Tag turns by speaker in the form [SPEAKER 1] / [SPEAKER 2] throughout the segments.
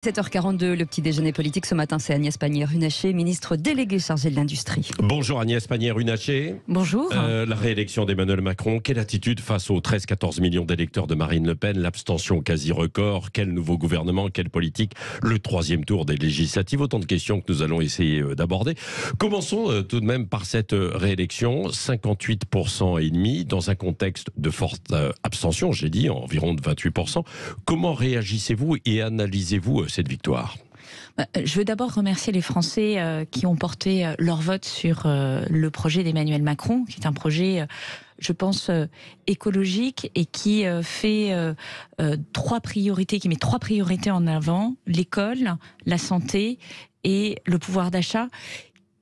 [SPEAKER 1] 7h42, le petit déjeuner politique ce matin, c'est Agnès Pannier-Runacher, ministre déléguée chargée de l'industrie.
[SPEAKER 2] Bonjour Agnès Pannier-Runacher.
[SPEAKER 1] Bonjour.
[SPEAKER 2] La réélection d'Emmanuel Macron, quelle attitude face aux 13-14 millions d'électeurs de Marine Le Pen, l'abstention quasi record, quel nouveau gouvernement, quelle politique, le troisième tour des législatives, autant de questions que nous allons essayer d'aborder. Commençons tout de même par cette réélection, 58% et demi, dans un contexte de forte abstention, j'ai dit, environ de 28%. Comment réagissez-vous et analysez-vous cette victoire ?
[SPEAKER 3] Je veux d'abord remercier les Français qui ont porté leur vote sur le projet d'Emmanuel Macron, qui est un projet, je pense, écologique et qui fait trois priorités, qui met trois priorités en avant: l'école, la santé et le pouvoir d'achat,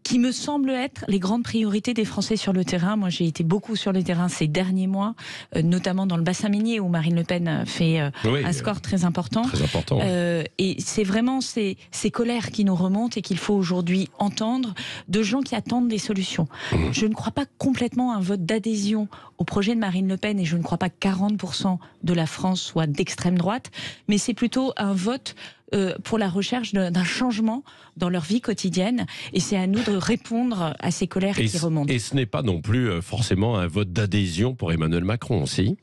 [SPEAKER 3] qui me semble être les grandes priorités des Français sur le terrain. Moi, j'ai été beaucoup sur le terrain ces derniers mois, notamment dans le bassin minier où Marine Le Pen fait un score très important.
[SPEAKER 2] Très important.
[SPEAKER 3] Et c'est vraiment ces colères qui nous remontent et qu'il faut aujourd'hui entendre, de gens qui attendent des solutions. Je ne crois pas complètement à un vote d'adhésion au projet de Marine Le Pen, et je ne crois pas que 40% de la France soit d'extrême droite, mais c'est plutôt un vote pour la recherche d'un changement dans leur vie quotidienne, et c'est à nous de répondre à ces colères qui remontent.
[SPEAKER 2] Et ce n'est pas non plus forcément un vote d'adhésion pour Emmanuel Macron, si ?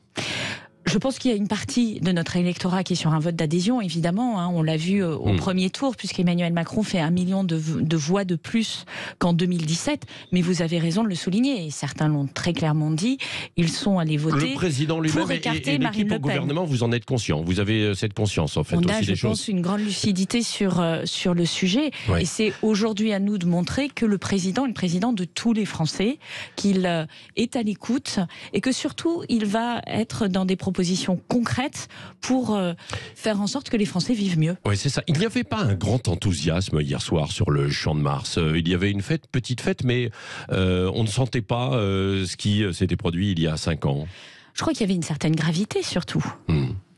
[SPEAKER 3] Je pense qu'il y a une partie de notre électorat qui est sur un vote d'adhésion, évidemment. On l'a vu au premier tour, puisqu'Emmanuel Macron fait 1 million de voix de plus qu'en 2017. Mais vous avez raison de le souligner, et certains l'ont très clairement dit, ils sont allés voter
[SPEAKER 2] le président lui-même
[SPEAKER 3] pour écarter
[SPEAKER 2] et
[SPEAKER 3] Marine
[SPEAKER 2] l'équipe
[SPEAKER 3] Le
[SPEAKER 2] au
[SPEAKER 3] Pen.
[SPEAKER 2] gouvernement, vous en êtes conscient. Vous avez cette conscience, en fait,
[SPEAKER 3] On
[SPEAKER 2] aussi
[SPEAKER 3] a,
[SPEAKER 2] des
[SPEAKER 3] je
[SPEAKER 2] choses.
[SPEAKER 3] pense, une grande lucidité sur le sujet.
[SPEAKER 2] Oui.
[SPEAKER 3] Et c'est aujourd'hui à nous de montrer que le président est le président de tous les Français, qu'il est à l'écoute, et que surtout, il va être dans des propositions concrètes pour faire en sorte que les Français vivent mieux.
[SPEAKER 2] Oui, c'est ça. Il n'y avait pas un grand enthousiasme hier soir sur le Champ de Mars. Il y avait une fête, petite fête, mais on ne sentait pas ce qui s'était produit il y a 5 ans.
[SPEAKER 3] Je crois qu'il y avait une certaine gravité, surtout.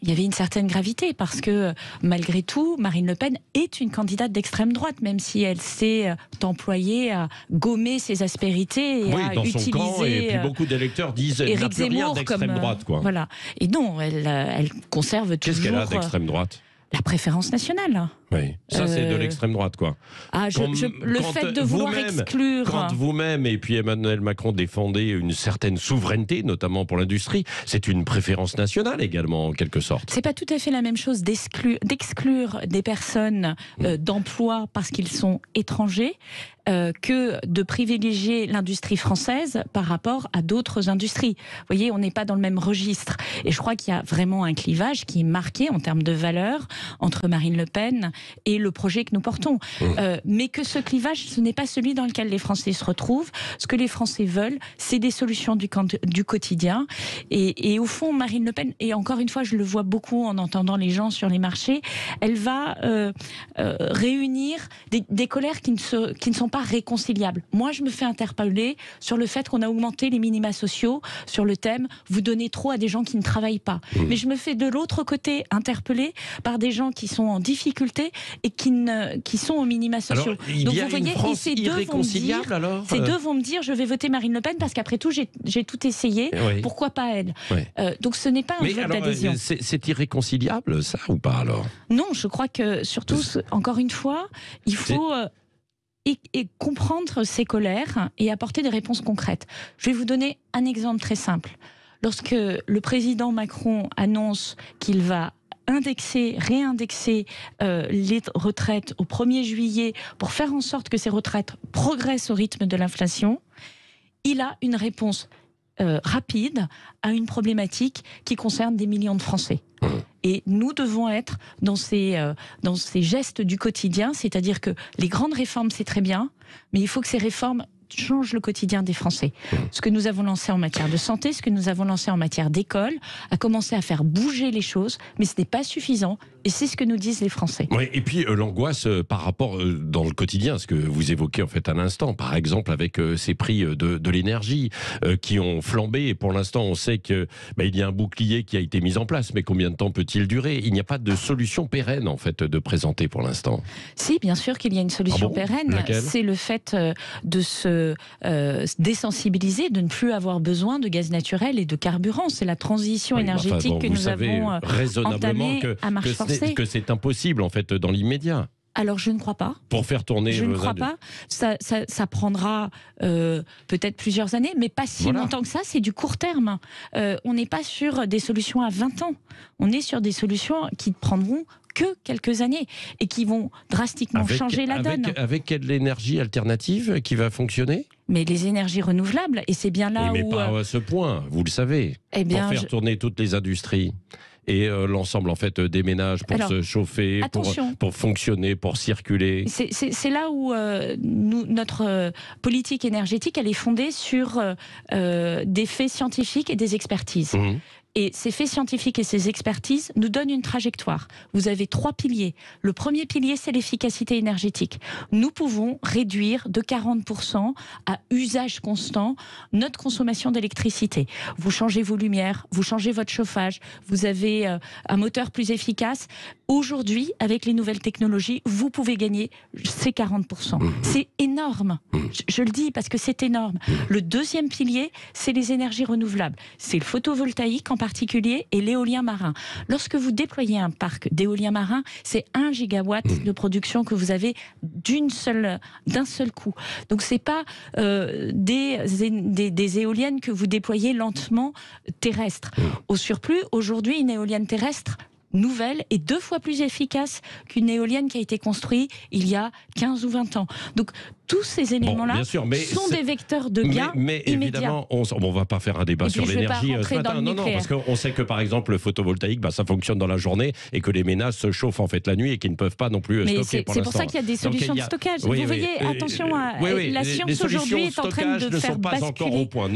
[SPEAKER 3] Il y avait une certaine gravité parce que, malgré tout, Marine Le Pen est une candidate d'extrême droite, même si elle s'est employée à gommer ses aspérités et à
[SPEAKER 2] dans
[SPEAKER 3] utiliser...
[SPEAKER 2] son camp, et puis beaucoup d'électeurs disent qu'elle n'a plus rien d'extrême droite, quoi.
[SPEAKER 3] Voilà. Et non, elle conserve toujours...
[SPEAKER 2] Qu'est-ce qu'elle a d'extrême droite ?
[SPEAKER 3] La préférence nationale.
[SPEAKER 2] Oui, ça c'est de l'extrême droite, quoi.
[SPEAKER 3] Le fait de vouloir exclure...
[SPEAKER 2] Quand vous-même et puis Emmanuel Macron défendez une certaine souveraineté, notamment pour l'industrie, c'est une préférence nationale également, en quelque sorte.
[SPEAKER 3] C'est pas tout à fait la même chose d'exclure des personnes d'emploi parce qu'ils sont étrangers que de privilégier l'industrie française par rapport à d'autres industries. Vous voyez, on n'est pas dans le même registre. Et je crois qu'il y a vraiment un clivage qui est marqué en termes de valeurs entre Marine Le Pen et le projet que nous portons. Mais que ce clivage, ce n'est pas celui dans lequel les Français se retrouvent. Ce que les Français veulent, c'est des solutions du quotidien. Et au fond, Marine Le Pen, et encore une fois, je le vois beaucoup en entendant les gens sur les marchés, elle va réunir des colères qui ne sont pas réconciliables. Moi, je me fais interpeller sur le fait qu'on a augmenté les minima sociaux sur le thème « Vous donnez trop à des gens qui ne travaillent pas ». Mais je me fais de l'autre côté interpeller par des gens qui sont en difficulté et qui sont aux minima sociaux.
[SPEAKER 2] Alors, donc vous voyez, et ces deux
[SPEAKER 3] vont me dire je vais voter Marine Le Pen parce qu'après tout j'ai tout essayé, pourquoi pas elle? Donc ce n'est pas un vote d'adhésion.
[SPEAKER 2] C'est irréconciliable, ça, ou pas alors?
[SPEAKER 3] Non, je crois que surtout, encore une fois, il faut et comprendre ces colères et apporter des réponses concrètes. Je vais vous donner un exemple très simple. Lorsque le président Macron annonce qu'il va réindexer les retraites au 1er juillet pour faire en sorte que ces retraites progressent au rythme de l'inflation, il a une réponse rapide à une problématique qui concerne des millions de Français. Et nous devons être dans ces gestes du quotidien, c'est-à-dire que les grandes réformes, c'est très bien, mais il faut que ces réformes change le quotidien des Français. Ce que nous avons lancé en matière de santé, ce que nous avons lancé en matière d'école, a commencé à faire bouger les choses, mais ce n'est pas suffisant, et c'est ce que nous disent les Français.
[SPEAKER 2] Oui, et puis l'angoisse par rapport dans le quotidien, ce que vous évoquez en fait à l'instant, par exemple avec ces prix de l'énergie qui ont flambé, et pour l'instant on sait qu'il y a un bouclier qui a été mis en place, mais combien de temps peut-il durer? Il n'y a pas de solution pérenne en fait de présenter pour l'instant.
[SPEAKER 3] Si, bien sûr qu'il y a une solution pérenne. C'est le fait de se désensibiliser, de ne plus avoir besoin de gaz naturel et de carburant. C'est la transition énergétique que nous avons entamée à marche forcée. pensez
[SPEAKER 2] c'est impossible en fait dans l'immédiat.
[SPEAKER 3] Alors je ne crois pas.
[SPEAKER 2] Pour faire tourner...
[SPEAKER 3] Je ne crois pas. Ça prendra peut-être plusieurs années, mais pas si longtemps que ça. C'est du court terme. On n'est pas sur des solutions à 20 ans. On est sur des solutions qui prendront que quelques années et qui vont drastiquement changer la donne.
[SPEAKER 2] Avec quelle énergie alternative qui va fonctionner ?
[SPEAKER 3] Mais les énergies renouvelables, et c'est bien là
[SPEAKER 2] oui, mais
[SPEAKER 3] où...
[SPEAKER 2] pas à ce point, vous le savez.
[SPEAKER 3] Eh bien,
[SPEAKER 2] pour faire tourner toutes les industries et l'ensemble en fait des ménages pour se chauffer, pour fonctionner, pour circuler.
[SPEAKER 3] C'est là où notre politique énergétique, elle est fondée sur des faits scientifiques et des expertises. Et ces faits scientifiques et ces expertises nous donnent une trajectoire. Vous avez 3 piliers. Le premier pilier, c'est l'efficacité énergétique. Nous pouvons réduire de 40% à usage constant notre consommation d'électricité. Vous changez vos lumières, vous changez votre chauffage, vous avez un moteur plus efficace. Aujourd'hui, avec les nouvelles technologies, vous pouvez gagner ces 40%. C'est énorme. Je le dis parce que c'est énorme. Le deuxième pilier, c'est les énergies renouvelables. C'est le photovoltaïque en particulier et l'éolien marin. Lorsque vous déployez un parc d'éolien marin, c'est 1 gigawatt de production que vous avez d'un seul coup. Donc c'est pas des éoliennes que vous déployez lentement terrestres. Au surplus, aujourd'hui, une éolienne terrestre nouvelle et 2 fois plus efficace qu'une éolienne qui a été construite il y a 15 ou 20 ans. Donc tous ces éléments-là sont des vecteurs de gains
[SPEAKER 2] mais évidemment, on ne va pas faire un débat sur l'énergie ce matin. Non, parce qu'on sait que par exemple le photovoltaïque, ça fonctionne dans la journée et que les ménages se chauffent en fait la nuit et qu'ils ne peuvent pas non plus stocker pour l'instant.
[SPEAKER 3] C'est pour ça qu'il y a des solutions de stockage. Vous voyez, attention, la science aujourd'hui est en train de faire basculer. Ne sont pas encore au point.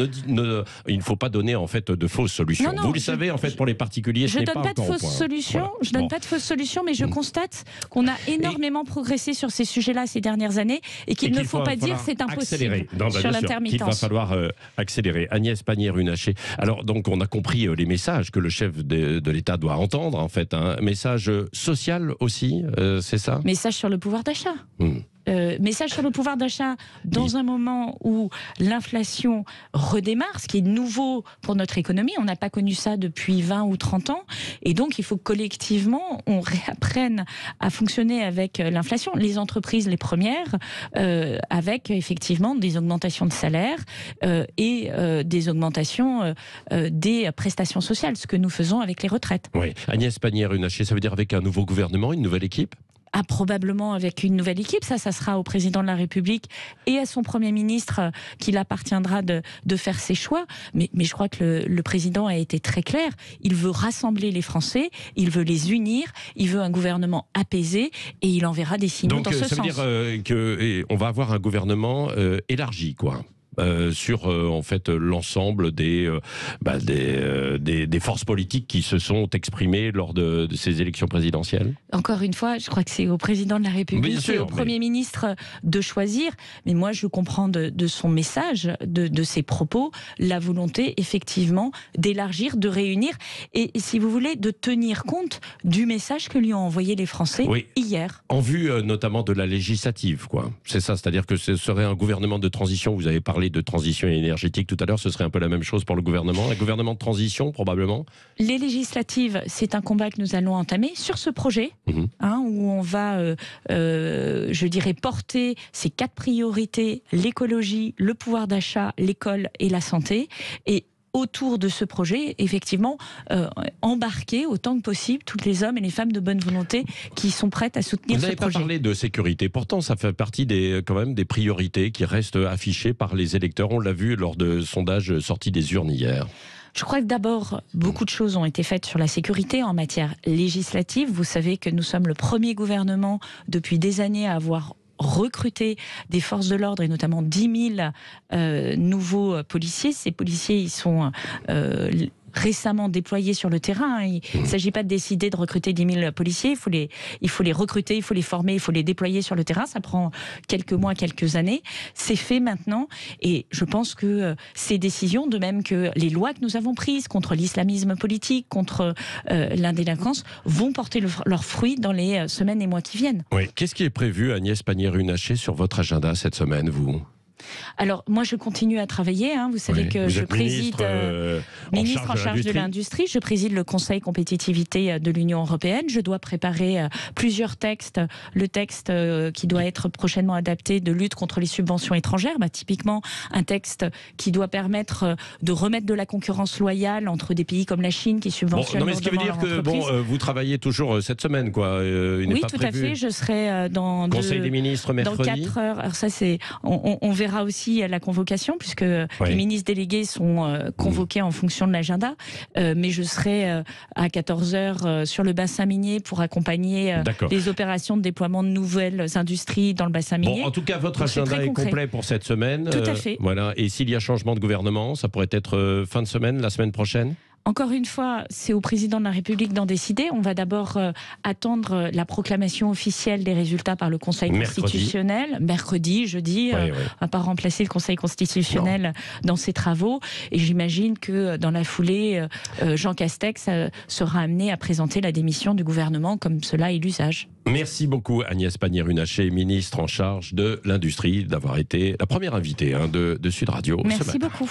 [SPEAKER 3] Il ne faut pas donner en fait de fausses solutions. Vous le savez, en fait, pour les particuliers, ce n'est pas encore au point. Je ne donne pas de fausses solutions, mais je constate qu'on a énormément progressé sur ces sujets-là ces dernières années et qu'il ne faut pas dire c'est impossible sur l'intermittence.
[SPEAKER 2] Il va falloir accélérer. Agnès Pannier-Runacher. Alors donc on a compris les messages que le chef de l'État doit entendre en fait. Un message social aussi, c'est ça ?
[SPEAKER 3] Message sur le pouvoir d'achat. Message sur le pouvoir d'achat dans un moment où l'inflation redémarre, ce qui est nouveau pour notre économie. On n'a pas connu ça depuis 20 ou 30 ans. Et donc, il faut collectivement, on réapprenne à fonctionner avec l'inflation. Les entreprises, les premières, avec effectivement des augmentations de salaire et des augmentations des prestations sociales, ce que nous faisons avec les retraites.
[SPEAKER 2] Oui. Agnès Pannier-Runacher, ça veut dire avec un nouveau gouvernement, une nouvelle équipe ?
[SPEAKER 3] Probablement avec une nouvelle équipe. Ça sera au président de la République et à son Premier ministre qu'il appartiendra de faire ses choix. Mais je crois que le président a été très clair. Il veut rassembler les Français, il veut les unir, il veut un gouvernement apaisé et il enverra des signaux dans ce sens. Donc
[SPEAKER 2] ça veut dire qu'on va avoir un gouvernement élargi, quoi. Sur en fait l'ensemble des forces politiques qui se sont exprimées lors de ces élections présidentielles.
[SPEAKER 3] Encore une fois, je crois que c'est au président de la République et au Premier ministre de choisir. Mais moi, je comprends de son message, de ses propos, la volonté effectivement d'élargir, de réunir et si vous voulez, de tenir compte du message que lui ont envoyé les Français hier.
[SPEAKER 2] En vue notamment de la législative, quoi. C'est ça, c'est-à-dire que ce serait un gouvernement de transition. Vous avez parlé de transition énergétique tout à l'heure, ce serait un peu la même chose pour le gouvernement. Un gouvernement de transition, probablement.
[SPEAKER 3] Les législatives, c'est un combat que nous allons entamer sur ce projet, où on va, je dirais, porter ces 4 priorités, l'écologie, le pouvoir d'achat, l'école et la santé. Et autour de ce projet, effectivement, embarquer autant que possible tous les hommes et les femmes de bonne volonté qui sont prêtes à soutenir ce projet.
[SPEAKER 2] Vous n'avez pas parlé de sécurité. Pourtant, ça fait partie quand même des priorités qui restent affichées par les électeurs. On l'a vu lors de sondages sortis des urnes hier.
[SPEAKER 3] Je crois que d'abord, beaucoup de choses ont été faites sur la sécurité en matière législative. Vous savez que nous sommes le premier gouvernement depuis des années à avoir recruter des forces de l'ordre et notamment 10 000 nouveaux policiers. Ces policiers, ils sont récemment déployés sur le terrain. Il ne s'agit pas de décider de recruter 10 000 policiers. Il faut les recruter, il faut les former, il faut les déployer sur le terrain. Ça prend quelques mois, quelques années. C'est fait maintenant. Et je pense que ces décisions, de même que les lois que nous avons prises contre l'islamisme politique, contre l'indélinquance, vont porter leurs fruits dans les semaines et mois qui viennent.
[SPEAKER 2] Oui. Qu'est-ce qui est prévu, Agnès Pannier-Runacher, sur votre agenda cette semaine, vous ?
[SPEAKER 3] Alors, moi, je continue à travailler. Vous savez que je préside ministre en charge de l'industrie. Je préside le Conseil compétitivité de l'Union européenne. Je dois préparer plusieurs textes. Le texte qui doit être prochainement adapté de lutte contre les subventions étrangères. Typiquement, un texte qui doit permettre de remettre de la concurrence loyale entre des pays comme la Chine qui subventionnent
[SPEAKER 2] mais ce qui veut dire que vous travaillez toujours cette semaine, quoi.
[SPEAKER 3] Oui, tout à fait. Je serai dans
[SPEAKER 2] Conseil des ministres mercredi.
[SPEAKER 3] Dans 4 heures. Alors ça, on verra aussi la convocation, puisque les ministres délégués sont convoqués en fonction de l'agenda. Mais je serai à 14 heures sur le bassin minier pour accompagner les opérations de déploiement de nouvelles industries dans le bassin minier.
[SPEAKER 2] En tout cas, votre agenda est complet pour cette semaine.
[SPEAKER 3] Tout à fait.
[SPEAKER 2] Voilà. Et s'il y a changement de gouvernement, ça pourrait être fin de semaine, la semaine prochaine ?
[SPEAKER 3] Encore une fois, c'est au président de la République d'en décider. On va d'abord attendre la proclamation officielle des résultats par le Conseil constitutionnel. Mercredi, jeudi. On ne va pas remplacer le Conseil constitutionnel dans ses travaux. Et j'imagine que dans la foulée, Jean Castex sera amené à présenter la démission du gouvernement, comme cela est l'usage.
[SPEAKER 2] Merci beaucoup Agnès Pannier-Runacher, ministre en charge de l'industrie, d'avoir été la première invitée de Sud Radio.
[SPEAKER 3] Merci beaucoup.